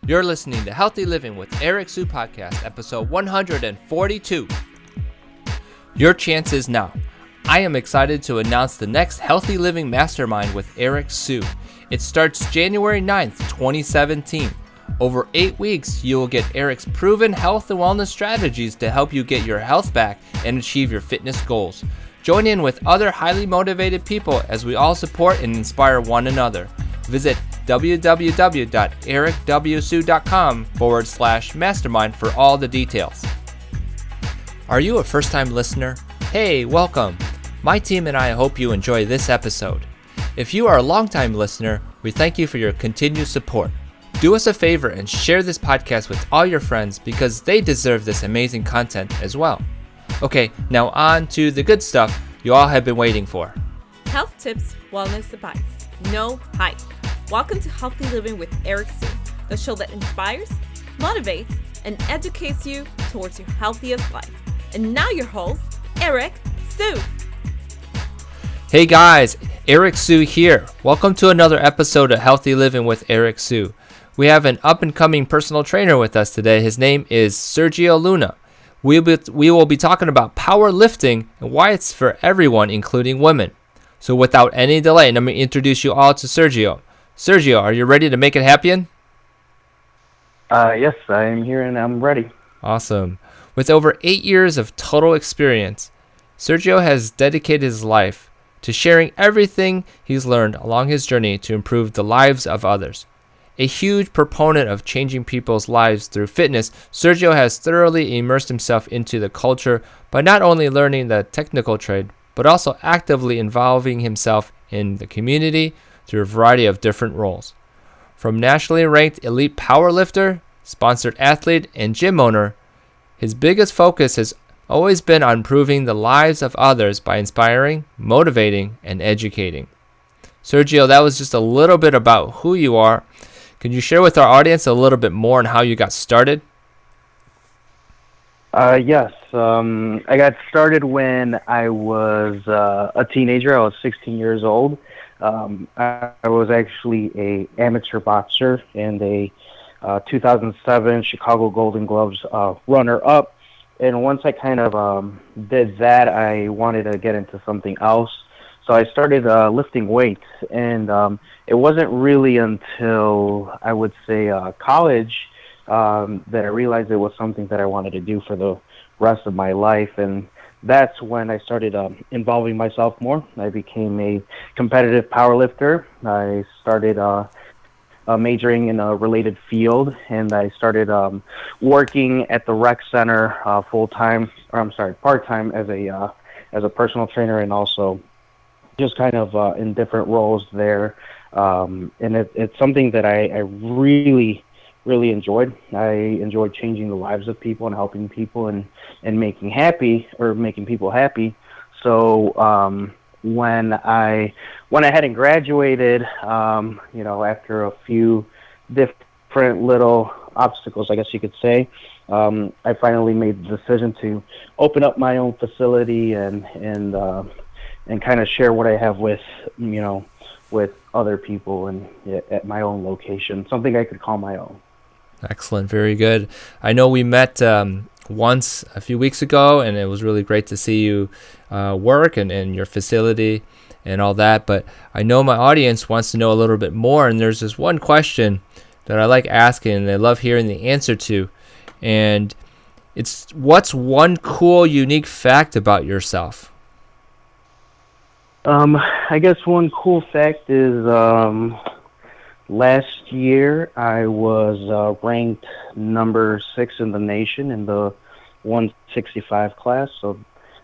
You're listening to Healthy Living with Eric Sue Podcast, episode 142. Your chance is now. I am excited to announce the next Healthy Living Mastermind with Eric Sue. It starts January 9th, 2017. Over 8 weeks, you will get Eric's proven health and wellness strategies to help you get your health back and achieve your fitness goals. Join in with other highly motivated people as we all support and inspire one another. Visit www.ericwsue.com/mastermind for all the details. Are you a first-time listener? Hey, welcome. My team and I hope you enjoy this episode. If you are a long-time listener, we thank you for your continued support. Do us a favor and share this podcast with all your friends because they deserve this amazing content as well. Okay, now on to the good stuff you all have been waiting for. Health tips, wellness advice. No hype. Welcome to Healthy Living with Eric Sue, the show that inspires, motivates, and educates you towards your healthiest life. And now your host, Eric Sue. Hey guys, Eric Sue here. Welcome to another episode of Healthy Living with Eric Sue. We have an up-and-coming personal trainer with us today. His name is Sergio Luna. We will be talking about powerlifting and why it's for everyone, including women. So without any delay, let me introduce you all to Sergio. Sergio, are you ready to make it happen? Yes, I am here and I'm ready. Awesome. With over 8 years of total experience, Sergio has dedicated his life to sharing everything he's learned along his journey to improve the lives of others. A huge proponent of changing people's lives through fitness, Sergio has thoroughly immersed himself into the culture by not only learning the technical trade, but also actively involving himself in the community through a variety of different roles. From nationally ranked elite powerlifter, sponsored athlete, and gym owner, his biggest focus has always been on improving the lives of others by inspiring, motivating, and educating. Sergio, that was just a little bit about who you are. Can you share with our audience a little bit more on how you got started? Yes. I got started when I was a teenager. I was 16 years old. I was actually a amateur boxer and a 2007 Chicago Golden Gloves runner-up. And once I kind of did that, I wanted to get into something else. So I started lifting weights, and it wasn't really until, I would say, college that I realized it was something that I wanted to do for the rest of my life. And that's when I started involving myself more. I became a competitive powerlifter. I started majoring in a related field, and I started working at the rec center part-time as a personal trainer, and also just kind of in different roles there. And it's something that I really enjoyed. I enjoyed changing the lives of people and helping people and making people happy. So when I went ahead and graduated, after a few different little obstacles, I guess you could say, I finally made the decision to open up my own facility and kind of share what I have with other people and at my own location, something I could call my own. Excellent. Very good. I know we met once a few weeks ago, and it was really great to see you work and your facility and all that. But I know my audience wants to know a little bit more, and there's this one question that I like asking, and I love hearing the answer to. And it's, what's one cool, unique fact about yourself? I guess one cool fact is last year I was ranked number 6 in the nation in the 165 class. So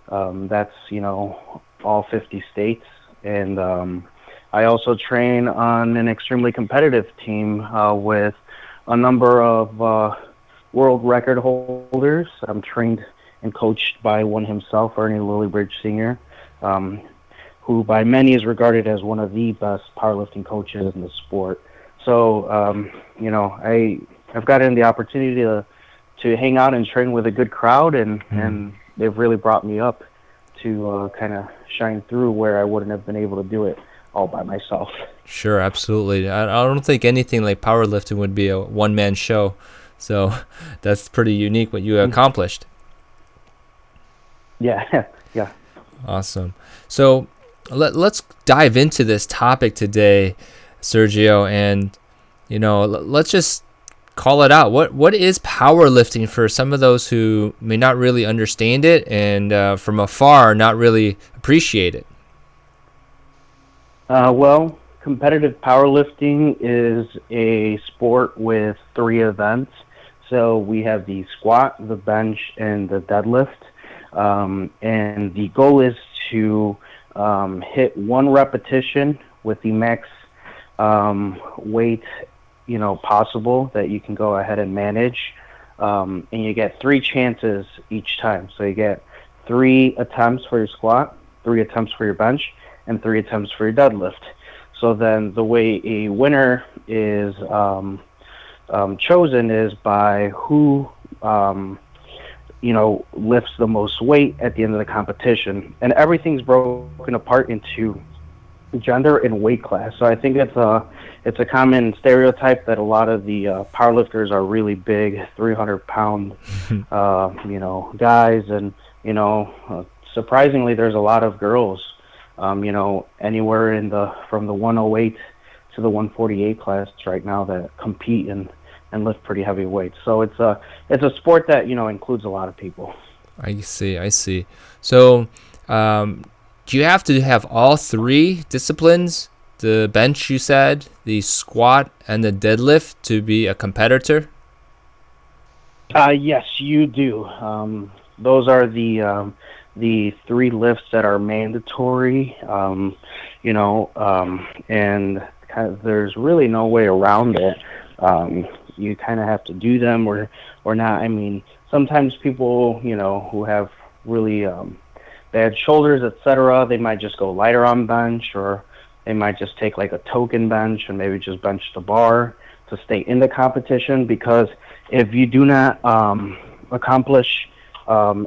that's, all 50 states. And I also train on an extremely competitive team with a number of world record holders. I'm trained and coached by one himself, Ernie Lillibridge Sr., who by many is regarded as one of the best powerlifting coaches in the sport. So, I've gotten the opportunity to hang out and train with a good crowd, and they've really brought me up to kind of shine through where I wouldn't have been able to do it all by myself. Sure, absolutely. I don't think anything like powerlifting would be a one-man show. So that's pretty unique what you accomplished. Yeah, yeah. Awesome. So let's dive into this topic today, Sergio, and let's just call it out. What is powerlifting for some of those who may not really understand it and from afar not really appreciate it? Well, competitive powerlifting is a sport with 3 events. So we have the squat, the bench, and the deadlift. And the goal is to hit 1 repetition with the max weight, possible that you can go ahead and manage. And you get 3 chances each time. So you get 3 attempts for your squat, 3 attempts for your bench, and 3 attempts for your deadlift. So then the way a winner is chosen is by who lifts the most weight at the end of the competition, and everything's broken apart into gender and weight class. So I think it's a common stereotype that a lot of the powerlifters are really big, 300-pound, guys, and surprisingly, there's a lot of girls, anywhere from the 108 to the 148 class right now that compete and lift pretty heavy weights. So it's a sport that includes a lot of people. I see. So do you have to have all 3 disciplines, the bench, you said, the squat, and the deadlift, to be a competitor? Yes, you do. Those are the 3 lifts that are mandatory, and there's really no way around it. You kind of have to do them or not. I mean, sometimes people, who have really bad shoulders, etc., they might just go lighter on bench, or they might just take like a token bench and maybe just bench the bar to stay in the competition. Because if you do not accomplish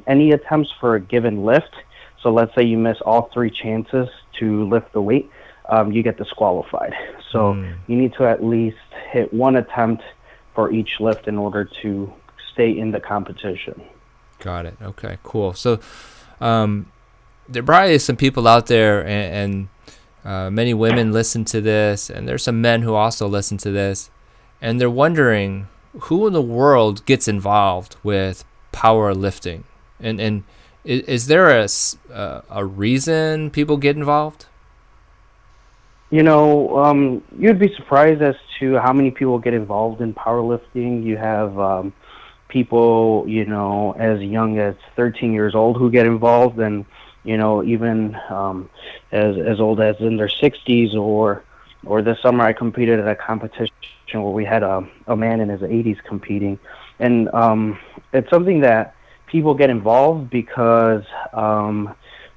any attempts for a given lift, so let's say you miss all 3 chances to lift the weight, you get disqualified. So you need to at least hit 1 attempt for each lift in order to stay in the competition. Got it. Okay, cool. So there probably is some people out there, and many women listen to this, and there's some men who also listen to this, and they're wondering who in the world gets involved with powerlifting, and is there a reason people get involved? You'd be surprised as to how many people get involved in powerlifting. You have people, as young as 13 years old who get involved, and even as old as in their 60s. Or this summer I competed at a competition where we had a man in his 80s competing, and it's something that people get involved because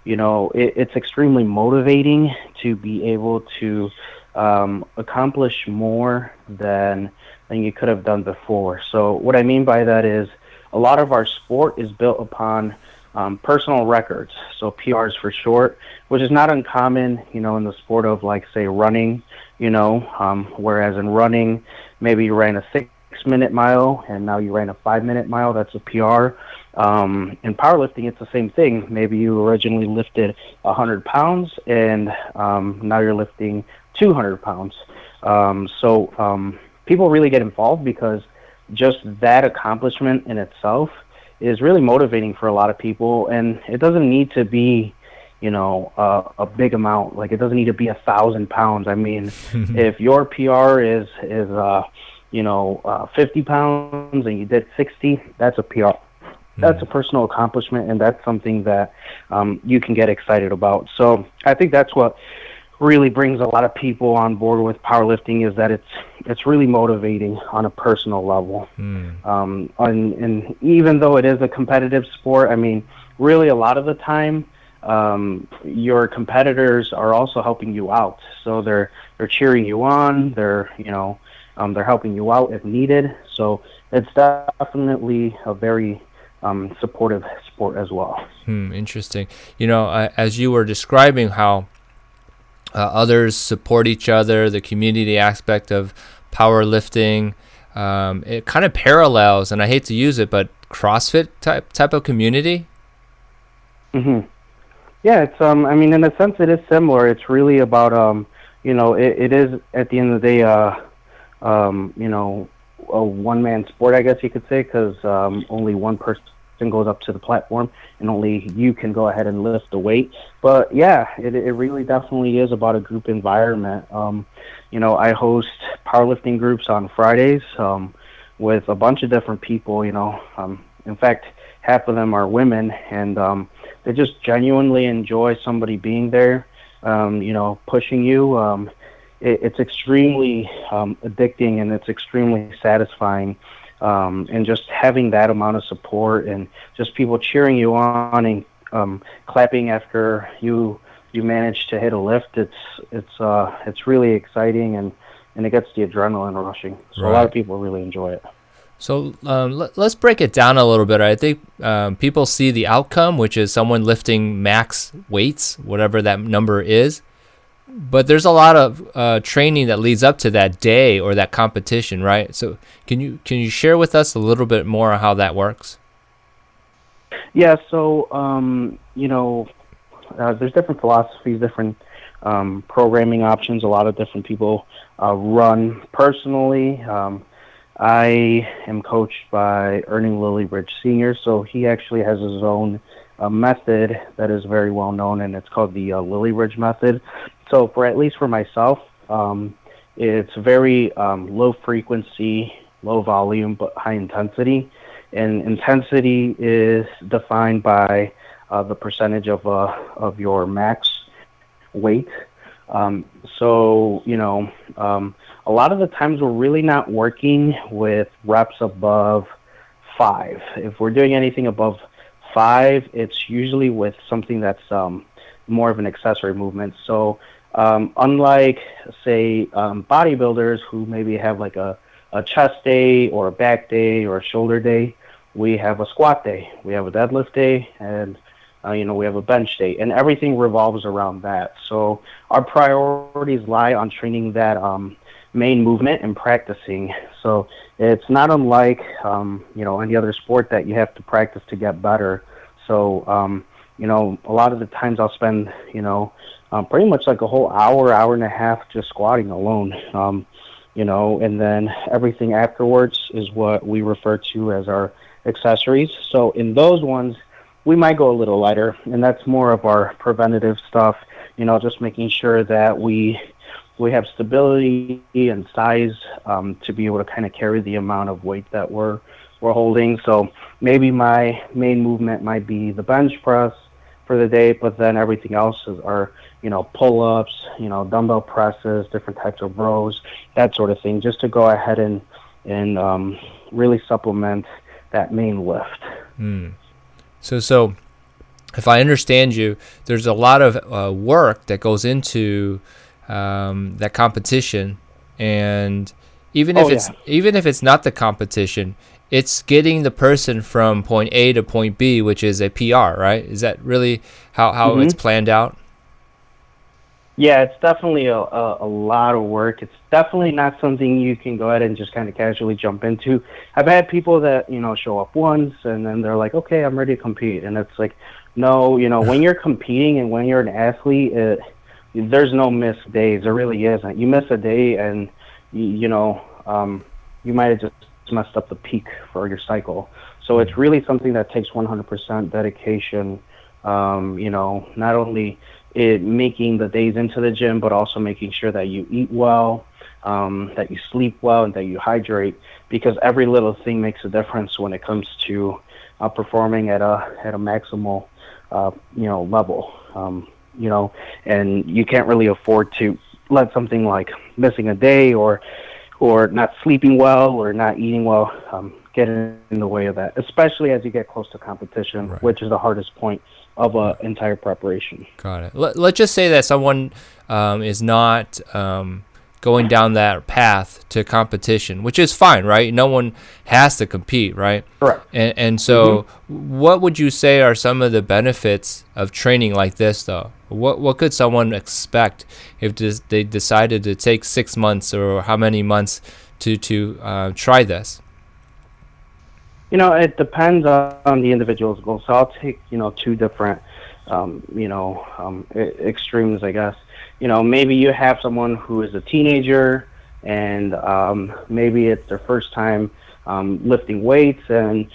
it's extremely motivating to be able to accomplish more than you could have done before. So what I mean by that is a lot of our sport is built upon personal records, so PRs for short, which is not uncommon, in the sport of, like, say, running, whereas in running, maybe you ran a 6-minute mile and now you ran a 5-minute mile, that's a PR. In powerlifting, it's the same thing. Maybe you originally lifted 100 pounds and now you're lifting 200 pounds. So people really get involved because just that accomplishment in itself is really motivating for a lot of people. And it doesn't need to be, a big amount. Like, it doesn't need to be 1,000 pounds. I mean, if your PR is 50 pounds and you did 60, that's a PR. That's a personal accomplishment, and that's something that you can get excited about. So I think that's what really brings a lot of people on board with powerlifting, is that it's really motivating on a personal level. And even though it is a competitive sport, I mean, really a lot of the time, your competitors are also helping you out. So they're cheering you on. They're helping you out if needed. So it's definitely a very supportive sport as well. Interesting. As you were describing how others support each other, the community aspect of powerlifting. It kind of parallels, and I hate to use it, but CrossFit type of community. Hmm. Yeah, it's I mean, in a sense, it is similar. It's really about it is at the end of the day, a one-man sport, I guess you could say, because only one person goes up to the platform, and only you can go ahead and lift the weight. But yeah, it really definitely is about a group environment. I host powerlifting groups on Fridays with a bunch of different people. In fact, half of them are women, and they just genuinely enjoy somebody being there, pushing you. It's extremely addicting, and it's extremely satisfying. And just having that amount of support and just people cheering you on and clapping after you manage to hit a lift, it's really exciting, and it gets the adrenaline rushing. So Right. A lot of people really enjoy it. So let's break it down a little bit. I think people see the outcome, which is someone lifting max weights, whatever that number is. But there's a lot of training that leads up to that day or that competition, right? So can you share with us a little bit more on how that works? Yeah, so there's different philosophies, different programming options. A lot of different people run. Personally, I am coached by Ernie Lillyridge Sr., so he actually has his own method that is very well known, and it's called the Lillyridge method. So at least for myself, it's very low frequency, low volume, but high intensity. And intensity is defined by the percentage of your max weight. A lot of the times we're really not working with reps above 5. If we're doing anything above 5, it's usually with something that's more of an accessory movement. So unlike, say, bodybuilders who maybe have like a chest day or a back day or a shoulder day, we have a squat day, we have a deadlift day, and we have a bench day, and everything revolves around that. So our priorities lie on training that main movement and practicing. So it's not unlike any other sport that you have to practice to get better. So a lot of the times I'll spend pretty much like a whole hour and a half just squatting alone. And then everything afterwards is what we refer to as our accessories. So in those ones, we might go a little lighter, and that's more of our preventative stuff, just making sure that we have stability and size to be able to kind of carry the amount of weight that we're holding. So maybe my main movement might be the bench press for the day, but then everything else are pull-ups, dumbbell presses, different types of rows, that sort of thing, just to go ahead and really supplement that main lift. So if I understand you, there's a lot of work that goes into that competition, and even if it's not the competition, it's getting the person from point A to point B, which is a PR, right? Is that really how it's planned out? Yeah, it's definitely a lot of work. It's definitely not something you can go ahead and just kind of casually jump into. I've had people that, show up once and then they're like, okay, I'm ready to compete. And it's like, no, when you're competing and when you're an athlete, there's no missed days. There really isn't. You miss a day and, you might have just messed up the peak for your cycle. So it's really something that takes 100% dedication, not only making the days into the gym, but also making sure that you eat well, that you sleep well, and that you hydrate, because every little thing makes a difference when it comes to performing at a maximal level. And you can't really afford to let something like missing a day or not sleeping well or not eating well get in the way of that, especially as you get close to competition, right, which is the hardest point of an entire preparation. Got it. Let's just say that someone is not going down that path to competition, which is fine, right? No one has to compete, right? Correct. And so what would you say are some of the benefits of training like this, though? What could someone expect if they decided to take 6 months or how many months to try this? It depends on the individual's goals. So I'll take, two different, extremes, I guess. Maybe you have someone who is a teenager and maybe it's their first time lifting weights and,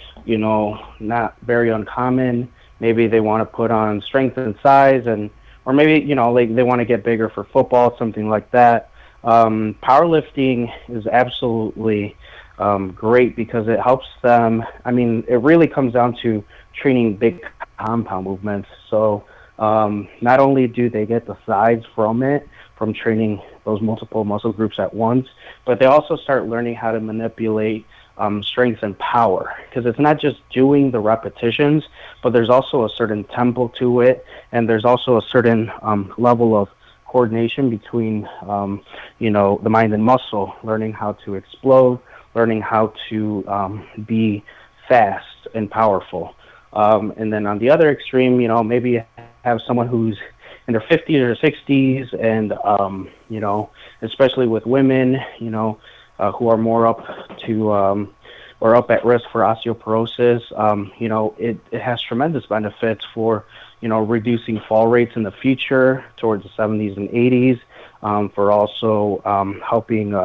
not very uncommon. Maybe they want to put on strength and size or maybe, they want to get bigger for football, something like that. Powerlifting is absolutely great because it helps them. I mean, it really comes down to training big compound movements. So not only do they get the size from training those multiple muscle groups at once, but they also start learning how to manipulate strength and power, because it's not just doing the repetitions, but there's also a certain tempo to it, and there's also a certain level of coordination between the mind and muscle, learning how to explode, learning how to be fast and powerful. And then on the other extreme, maybe you have someone who's in their 50s or 60s, and especially with women, who are more up to or up at risk for osteoporosis. It has tremendous benefits for reducing fall rates in the future towards the 70s and 80s, for also helping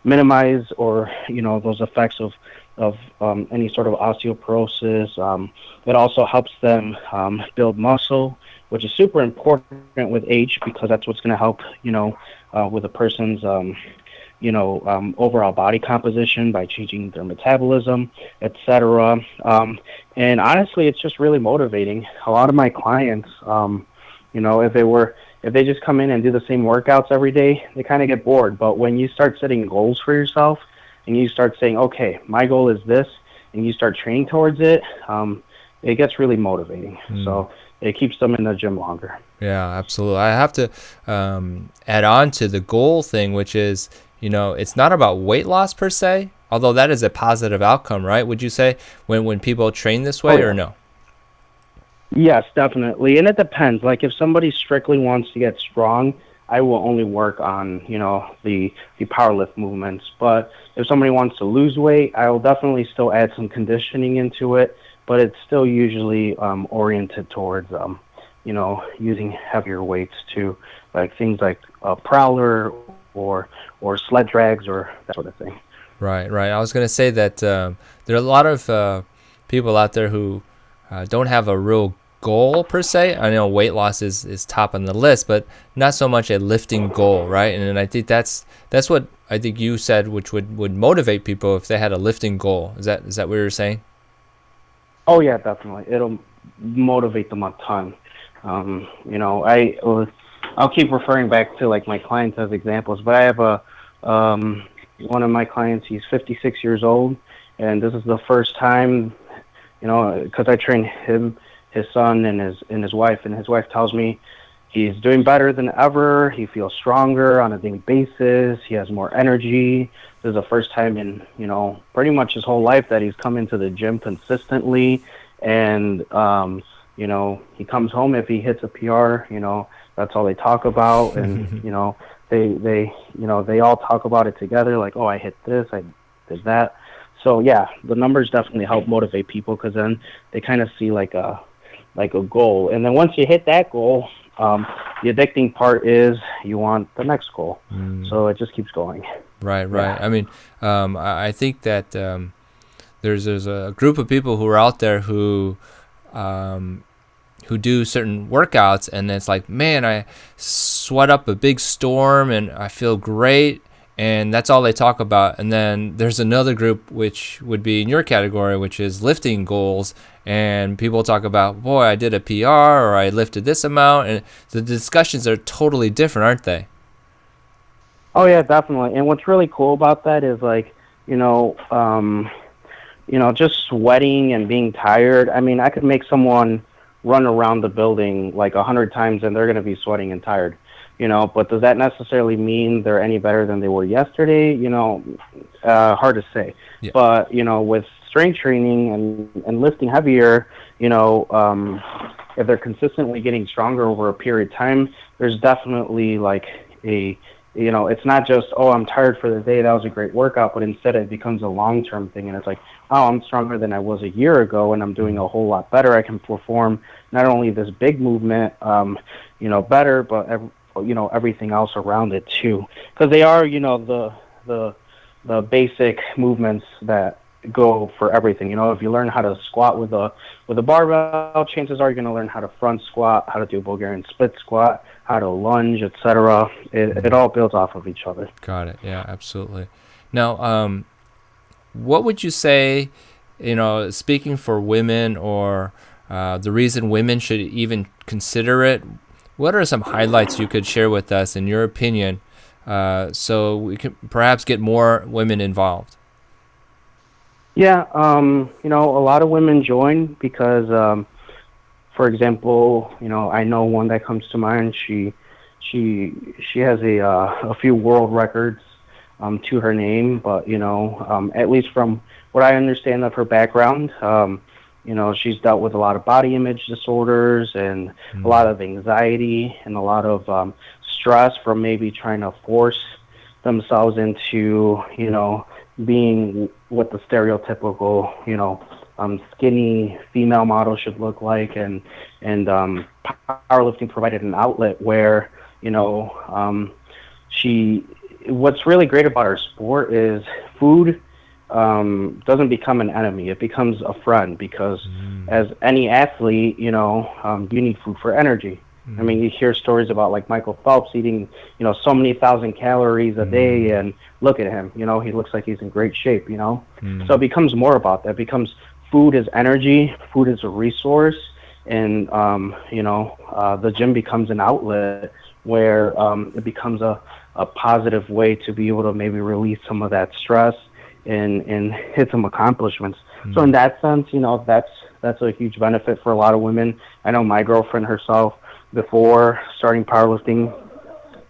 minimize or those effects of any sort of osteoporosis. It also helps them build muscle, which is super important with age, because that's what's going to help with a person's overall body composition by changing their metabolism, etc. And honestly, it's just really motivating. A lot of my clients, if they just come in and do the same workouts every day, they kind of get bored. But when you start setting goals for yourself and you start saying, okay, my goal is this, and you start training towards it, it gets really motivating. So it keeps them in the gym longer. Yeah, absolutely. I have to add on to the goal thing, which is, it's not about weight loss per se, although that is a positive outcome, right? Would you say when people train this way or no? Yes, definitely. And it depends. Like if somebody strictly wants to get strong, I will only work on, the powerlift movements. But if somebody wants to lose weight, I will definitely still add some conditioning into it. But it's still usually oriented towards, using heavier weights too, like things like a prowler or sled drags or that sort of thing. Right. I was going to say that there are a lot of people out there who don't have a real goal per se. I know weight loss is top on the list, but not so much a lifting goal, right? And I think that's what I think you said, which would motivate people if they had a lifting goal. Is that what you're saying? Oh yeah, definitely. It'll motivate them a ton. I'll keep referring back to like my clients as examples, but I have one of my clients. He's 56 years old, and this is the first time, because I train him, his son, and his wife, and his wife tells me he's doing better than ever. He feels stronger on a daily basis. He has more energy. This is the first time in pretty much his whole life that he's come into the gym consistently, and he comes home if he hits a PR. That's all they talk about, and they all talk about it together. Like, oh, I hit this, I did that. So yeah, the numbers definitely help motivate people, because then they kind of see like a goal, and then once you hit that goal, the addicting part is you want the next goal. So it just keeps going. Right. Yeah. I mean, I think that there's a group of people who are out there who do certain workouts, and it's like, man, I sweat up a big storm and I feel great, and that's all they talk about. And then there's another group, which would be in your category, which is lifting goals, and people talk about, boy, I did a PR, or I lifted this amount, and the discussions are totally different, aren't they? Oh yeah, definitely. And what's really cool about that is like, just sweating and being tired. I mean, I could make someone run around the building like 100 times and they're going to be sweating and tired. But does that necessarily mean they're any better than they were yesterday? Hard to say. Yeah. But, with strength training and lifting heavier, if they're consistently getting stronger over a period of time, there's definitely like it's not just, oh, I'm tired for the day, that was a great workout, but instead it becomes a long-term thing, and it's like, oh, I'm stronger than I was a year ago, and I'm doing a whole lot better. I can perform not only this big movement, better, but everything else around it too, because they are, the basic movements that go for everything. If you learn how to squat with a barbell, chances are you're going to learn how to front squat, how to do Bulgarian split squat, how to lunge, etc. It all builds off of each other. Got it. Yeah, absolutely. Now, what would you say, speaking for women, or the reason women should even consider it, what are some highlights you could share with us, in your opinion, so we can perhaps get more women involved? Yeah, a lot of women join because, for example, I know one that comes to mind. She has a few world records to her name, but at least from what I understand of her background, she's dealt with a lot of body image disorders and a lot of anxiety and a lot of stress from maybe trying to force themselves into being what the stereotypical skinny female model should look like, and powerlifting provided an outlet where what's really great about our sport is food doesn't become an enemy, it becomes a friend, because as any athlete, you need food for energy. I mean, you hear stories about like Michael Phelps eating, so many thousand calories a day, and look at him, he looks like he's in great shape, So it becomes more about that. It becomes food is energy, food is a resource, and, the gym becomes an outlet where it becomes a positive way to be able to maybe release some of that stress and hit some accomplishments. So in that sense, that's a huge benefit for a lot of women. I know my girlfriend herself, before starting powerlifting,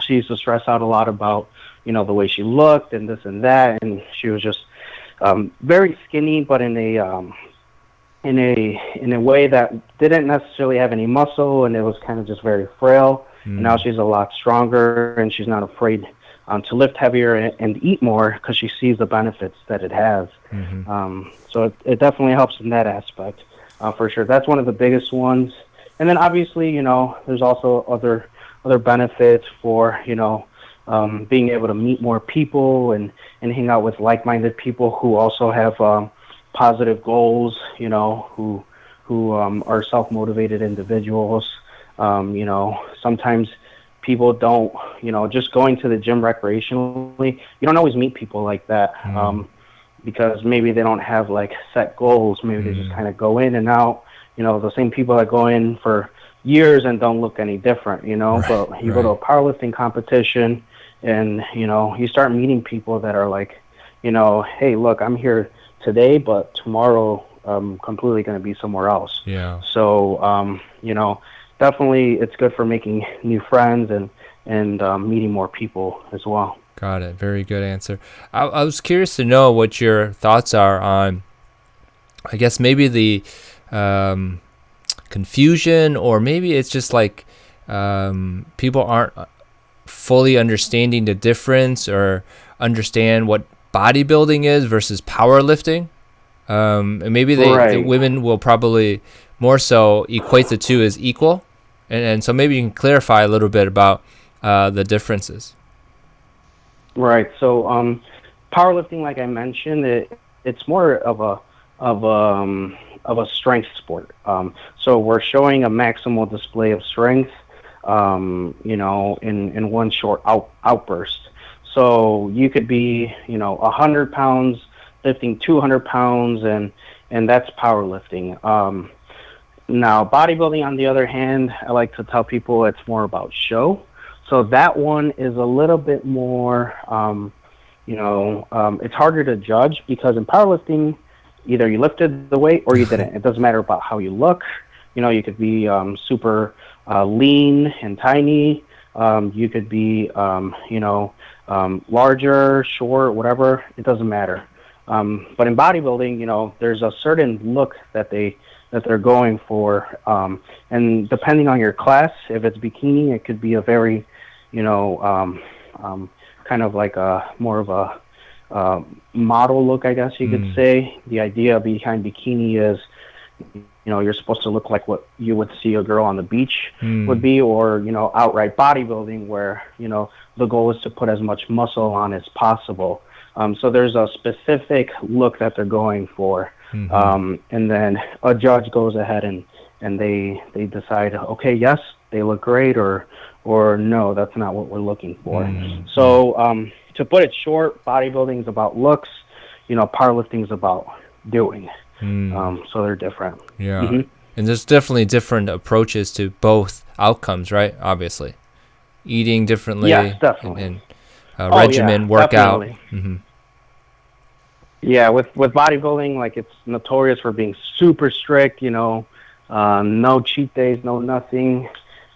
she used to stress out a lot about, the way she looked and this and that, and she was just very skinny, but in a way that didn't necessarily have any muscle, and it was kind of just very frail. And now she's a lot stronger, and she's not afraid to lift heavier and eat more because she sees the benefits that it has. So it definitely helps in that aspect, for sure. That's one of the biggest ones. And then obviously, there's also other benefits for, being able to meet more people and hang out with like-minded people who also have positive goals, who are self-motivated individuals. Sometimes people don't, just going to the gym recreationally, you don't always meet people like that, because maybe they don't have like set goals. Maybe they just kind of go in and out, the same people that go in for years and don't look any different, but you go to a powerlifting competition and, you start meeting people that are like, hey, look, I'm here today, but tomorrow I'm completely going to be somewhere else. Yeah. So, definitely it's good for making new friends and meeting more people as well. Got it. Very good answer. I was curious to know what your thoughts are on, I guess, maybe the confusion, or maybe it's just like people aren't fully understanding the difference or understand what bodybuilding is versus powerlifting. And maybe the women will probably more so equate the two as equal. And so maybe you can clarify a little bit about the differences. Right. So powerlifting, like I mentioned, it's more of a strength sport. So we're showing a maximal display of strength, in one short outburst. So you could be, 100 pounds lifting 200 pounds, and that's powerlifting. Now, bodybuilding, on the other hand, I like to tell people it's more about show. So that one is a little bit more, it's harder to judge, because in powerlifting, either you lifted the weight or you didn't. It doesn't matter about how you look. You could be super lean and tiny, You could be, larger, short, whatever. It doesn't matter. But in bodybuilding, there's a certain look that they're going for. And depending on your class, if it's bikini, it could be a very, kind of like a more of a model look, I guess you could say. The idea behind bikini is, you're supposed to look like what you would see a girl on the beach would be, or, outright bodybuilding where, the goal is to put as much muscle on as possible. So there's a specific look that they're going for. And then a judge goes ahead and they decide, okay, yes, they look great, or no, that's not what we're looking for. So to put it short, bodybuilding is about looks, powerlifting is about doing. So they're different. Yeah. And there's definitely different approaches to both outcomes, right? Obviously. Eating differently. Yes, definitely. And regimen, workout. Yeah, with bodybuilding, like, it's notorious for being super strict, no cheat days, no nothing,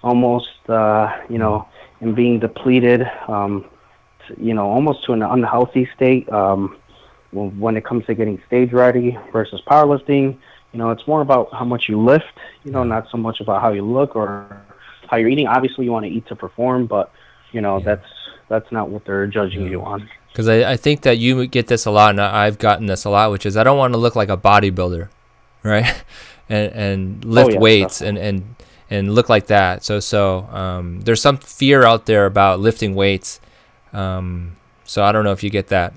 almost, and being depleted, almost to an unhealthy state. When it comes to getting stage ready versus powerlifting, it's more about how much you lift, not so much about how you look or how you're eating. Obviously, you want to eat to perform, but, that's not what they're judging you on. Because I think that you get this a lot, and I've gotten this a lot, which is I don't want to look like a bodybuilder, right? and lift weights and look like that. So there's some fear out there about lifting weights. So I don't know if you get that.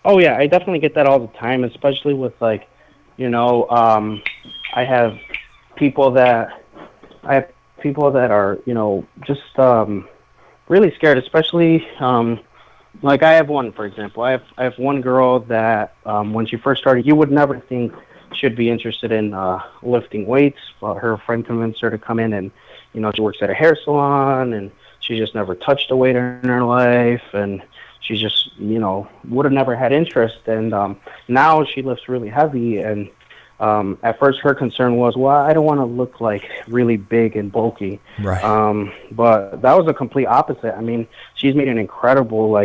Oh yeah, I definitely get that all the time, especially with I have people that are just really scared, especially like I have one, for example. I have one girl that when she first started, you would never think should be interested in lifting weights. But her friend convinced her to come in, and she works at a hair salon, and she just never touched a weight in her life, and she just would have never had interest. And now she lifts really heavy, and at first her concern was, well, I don't want to look like really big and bulky. Right. But that was a complete opposite. I mean, she's made an incredible,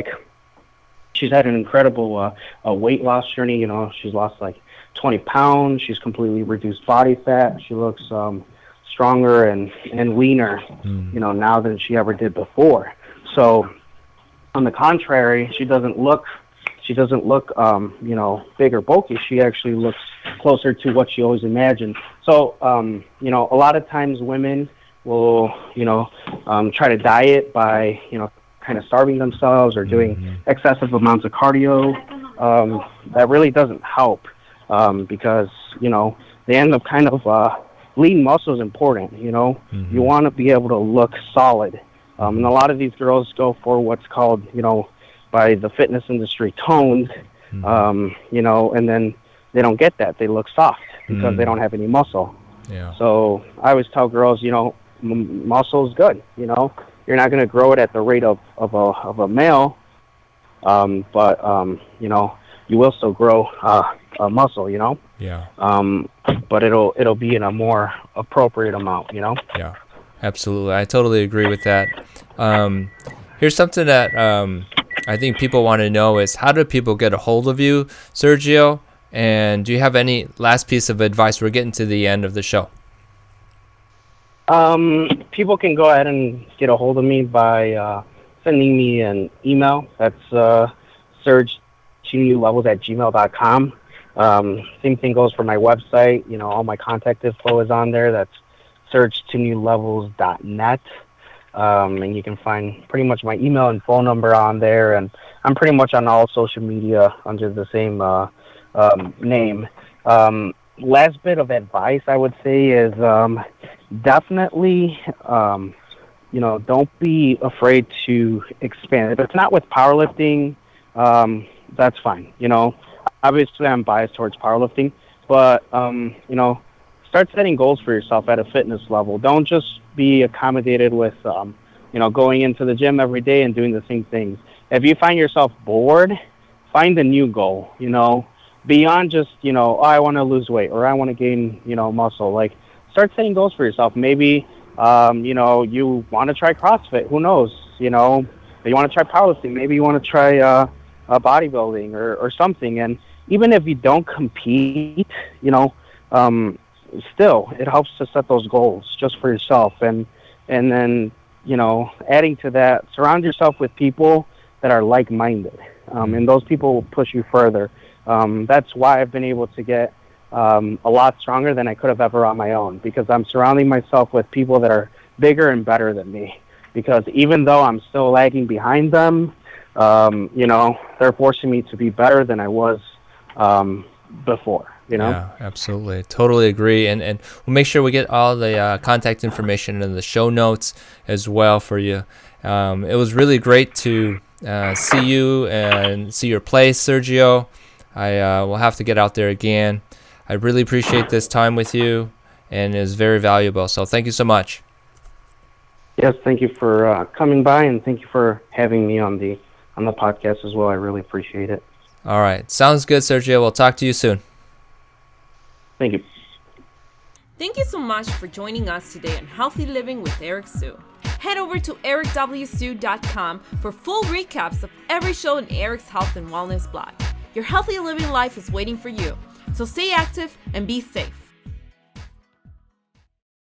she's had an incredible weight loss journey. She's lost 20 pounds. She's completely reduced body fat. She looks stronger and leaner, now than she ever did before. So on the contrary, she doesn't look big or bulky. She actually looks closer to what she always imagined. So, a lot of times women will, try to diet by, kind of starving themselves or doing excessive amounts of cardio. That really doesn't help because, they end up kind of, lean muscle is important, You want to be able to look solid. And a lot of these girls go for what's called, by the fitness industry, toned, and then they don't get that. They look soft because they don't have any muscle. Yeah. So I always tell girls, muscle is good. You're not going to grow it at the rate of a male, but you will still grow a muscle. Yeah. But it'll be in a more appropriate amount. Yeah. Absolutely. I totally agree with that. Here's something that I think people want to know is, how do people get a hold of you, Sergio? And do you have any last piece of advice? We're getting to the end of the show. People can go ahead and get a hold of me by sending me an email. That's surge2newlevels@gmail.com. Same thing goes for my website. All my contact info is on there. That's surge2newlevels.net. And you can find pretty much my email and phone number on there. And I'm pretty much on all social media under the same name. Last bit of advice I would say is definitely, don't be afraid to expand. If it's not with powerlifting, that's fine. Obviously I'm biased towards powerlifting, but, start setting goals for yourself at a fitness level. Don't just be accommodated with, going into the gym every day and doing the same things. If you find yourself bored, find a new goal, beyond just, I want to lose weight or I want to gain, muscle. Start setting goals for yourself. Maybe You want to try CrossFit. Who knows? You want to try powerlifting. Maybe you want to try bodybuilding or something. And even if you don't compete, still it helps to set those goals just for yourself. And then, adding to that, surround yourself with people that are like-minded. And those people will push you further. That's why I've been able to get a lot stronger than I could have ever on my own, because I'm surrounding myself with people that are bigger and better than me. Because even though I'm still lagging behind them, they're forcing me to be better than I was before. Yeah, absolutely. Totally agree. And we'll make sure we get all the contact information in the show notes as well for you. It was really great to see you and see your place, Sergio. I will have to get out there again. I really appreciate this time with you, and it was very valuable. So thank you so much. Yes, thank you for coming by, and thank you for having me on the podcast as well. I really appreciate it. All right. Sounds good, Sergio. We'll talk to you soon. Thank you. Thank you so much for joining us today on Healthy Living with Eric Sue. Head over to ericwsue.com for full recaps of every show in Eric's Health and Wellness blog. Your healthy living life is waiting for you, so stay active and be safe.